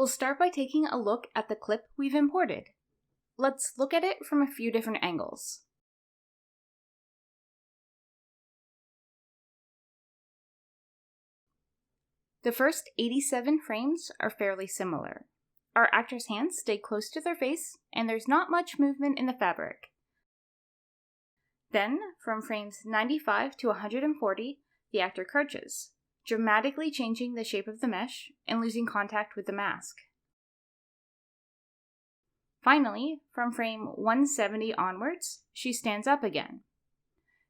We'll start by taking a look at the clip we've imported. Let's look at it from a few different angles. The first 87 frames are fairly similar. Our actors' hands stay close to their face, and there's not much movement in the fabric. Then, from frames 95 to 140, the actor crouches, dramatically changing the shape of the mesh and losing contact with the mask. Finally, from frame 170 onwards, she stands up again.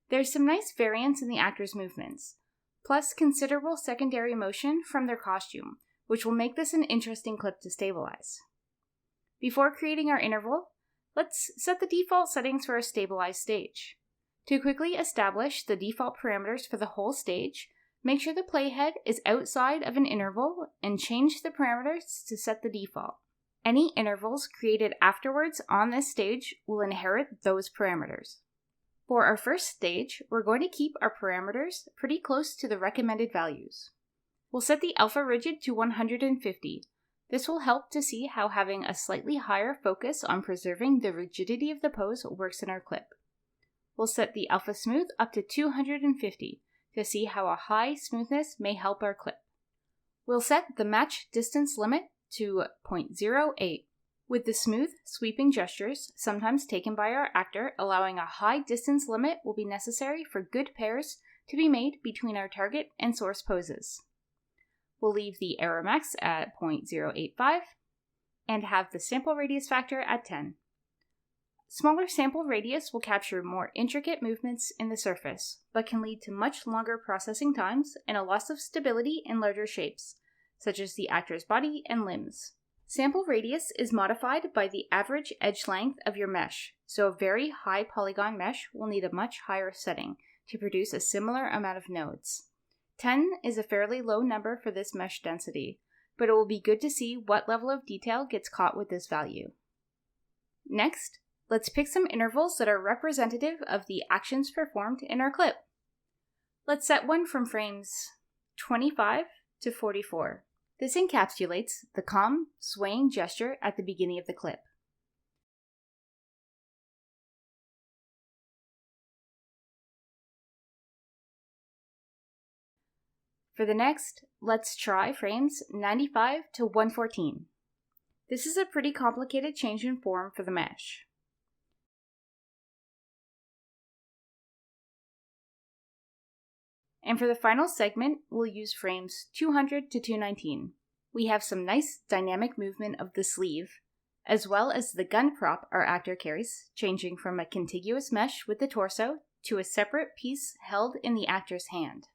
There's some nice variance in the actors' movements, plus considerable secondary motion from their costume, which will make this an interesting clip to stabilize. Before creating our interval, let's set the default settings for a stabilized stage. To quickly establish the default parameters for the whole stage, make sure the playhead is outside of an interval and change the parameters to set the default. Any intervals created afterwards on this stage will inherit those parameters. For our first stage, we're going to keep our parameters pretty close to the recommended values. We'll set the alpha rigid to 150. This will help to see how having a slightly higher focus on preserving the rigidity of the pose works in our clip. We'll set the alpha smooth up to 250 to see how a high smoothness may help our clip. We'll set the match distance limit to 0.08, with the smooth, sweeping gestures sometimes taken by our actor allowing a high distance limit will be necessary for good pairs to be made between our target and source poses. We'll leave the error max at 0.085 and have the sample radius factor at 10. Smaller sample radius will capture more intricate movements in the surface, but can lead to much longer processing times and a loss of stability in larger shapes, such as the actor's body and limbs. Sample radius is modified by the average edge length of your mesh, so a very high polygon mesh will need a much higher setting to produce a similar amount of nodes. 10 is a fairly low number for this mesh density, but it will be good to see what level of detail gets caught with this value. Next, let's pick some intervals that are representative of the actions performed in our clip. Let's set one from frames 25 to 44. This encapsulates the calm, swaying gesture at the beginning of the clip. For the next, let's try frames 95 to 114. This is a pretty complicated change in form for the mesh. And for the final segment, we'll use frames 200 to 219. We have some nice dynamic movement of the sleeve, as well as the gun prop our actor carries, changing from a contiguous mesh with the torso to a separate piece held in the actor's hand.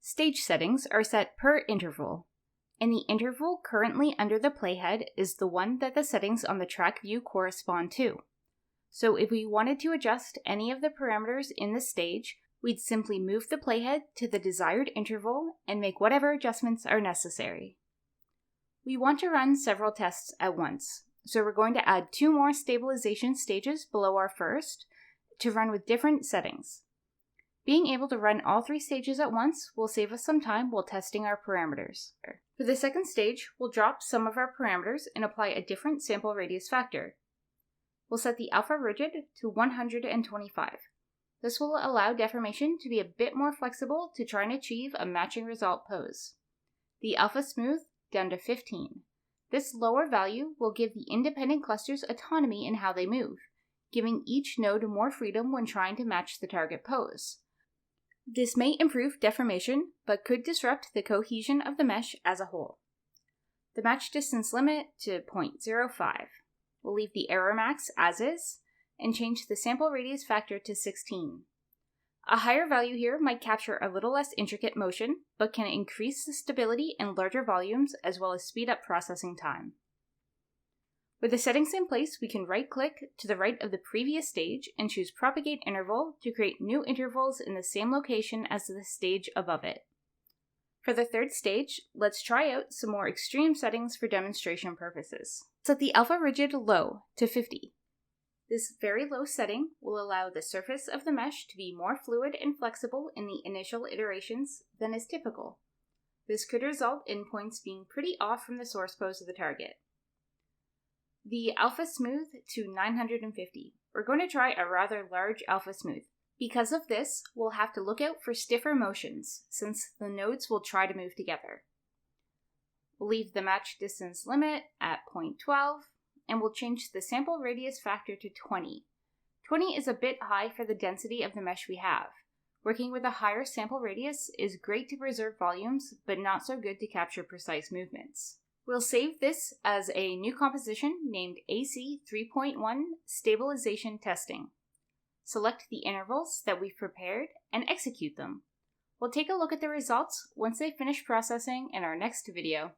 Stage settings are set per interval, and the interval currently under the playhead is the one that the settings on the track view correspond to. So if we wanted to adjust any of the parameters in the stage, we'd simply move the playhead to the desired interval and make whatever adjustments are necessary. We want to run several tests at once, so we're going to add 2 more stabilization stages below our first to run with different settings. Being able to run all 3 stages at once will save us some time while testing our parameters. For the second stage, we'll drop some of our parameters and apply a different sample radius factor. We'll set the alpha rigid to 125. This will allow deformation to be a bit more flexible to try and achieve a matching result pose. The alpha smooth down to 15. This lower value will give the independent clusters autonomy in how they move, giving each node more freedom when trying to match the target pose. This may improve deformation, but could disrupt the cohesion of the mesh as a whole. The match distance limit to 0.05. We'll leave the error max as is, and change the sample radius factor to 16. A higher value here might capture a little less intricate motion, but can increase the stability in larger volumes as well as speed up processing time. With the settings in place, we can right-click to the right of the previous stage and choose Propagate Interval to create new intervals in the same location as the stage above it. For the third stage, let's try out some more extreme settings for demonstration purposes. Set the alpha rigid low to 50. This very low setting will allow the surface of the mesh to be more fluid and flexible in the initial iterations than is typical. This could result in points being pretty off from the source pose of the target. The alpha smooth to 950. We're going to try a rather large alpha smooth. Because of this, we'll have to look out for stiffer motions, since the nodes will try to move together. We'll leave the match distance limit at 0.12, and we'll change the sample radius factor to 20. 20 is a bit high for the density of the mesh we have. Working with a higher sample radius is great to preserve volumes, but not so good to capture precise movements. We'll save this as a new composition named AC 3.1 Stabilization Testing. Select the intervals that we've prepared and execute them. We'll take a look at the results once they finish processing in our next video.